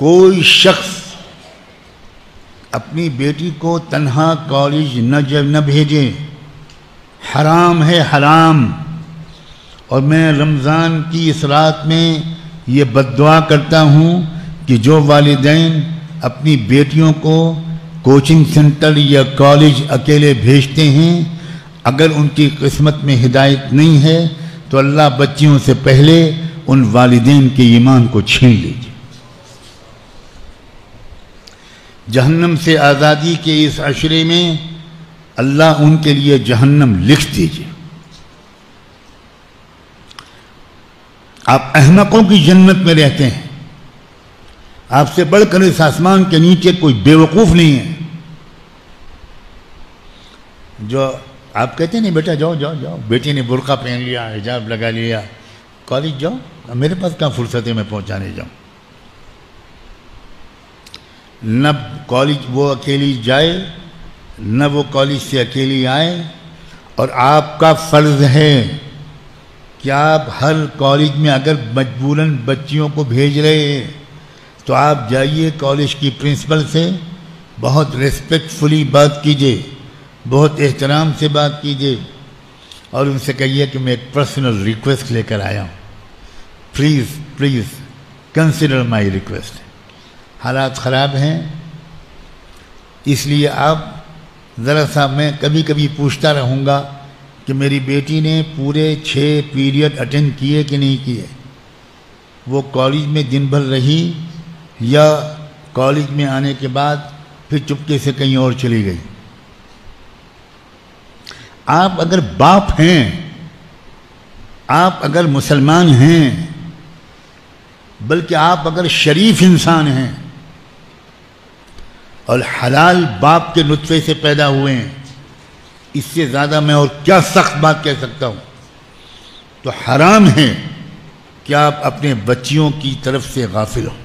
کوئی شخص اپنی بیٹی کو تنہا کالج نہ بھیجے، حرام ہے، حرام۔ اور میں رمضان کی اس رات میں یہ بد دعا کرتا ہوں کہ جو والدین اپنی بیٹیوں کو کوچنگ سینٹر یا کالج اکیلے بھیجتے ہیں، اگر ان کی قسمت میں ہدایت نہیں ہے تو اللہ بچیوں سے پہلے ان والدین کے ایمان کو چھین لیجیے۔ جہنم سے آزادی کے اس عشرے میں اللہ ان کے لیے جہنم لکھ دیجیے۔ آپ احمقوں کی جنت میں رہتے ہیں، آپ سے بڑھ کر اس آسمان کے نیچے کوئی بیوقوف نہیں ہے۔ جو آپ کہتے ہیں نہیں بیٹا جاؤ جاؤ جاؤ، بیٹی نے برقع پہن لیا، حجاب لگا لیا، کالج جاؤ، میرے پاس کہاں فرصت ہے میں پہنچانے جاؤں۔ نہ کالج وہ اکیلی جائے، نہ وہ کالج سے اکیلی آئے، اور آپ کا فرض ہے کہ آپ ہر کالج میں اگر مجبوراً بچیوں کو بھیج رہے ہیں تو آپ جائیے کالج کی پرنسپل سے بہت ریسپیکٹفلی بات کیجئے، بہت احترام سے بات کیجئے، اور ان سے کہیے کہ میں ایک پرسنل ریکویسٹ لے کر آیا ہوں، پلیز کنسیڈر مائی ریکویسٹ۔ حالات خراب ہیں، اس لیے آپ ذرا سا، میں کبھی کبھی پوچھتا رہوں گا کہ میری بیٹی نے پورے 6 پیریڈ اٹینڈ کیے کہ نہیں کیے، وہ کالج میں دن بھر رہی یا کالج میں آنے کے بعد پھر چپکے سے کہیں اور چلی گئی۔ آپ اگر باپ ہیں، آپ اگر مسلمان ہیں، بلکہ آپ اگر شریف انسان ہیں اور حلال باپ کے نطفے سے پیدا ہوئے ہیں، اس سے زیادہ میں اور کیا سخت بات کہہ سکتا ہوں؟ تو حرام ہے کہ آپ اپنے بچیوں کی طرف سے غافل ہوں۔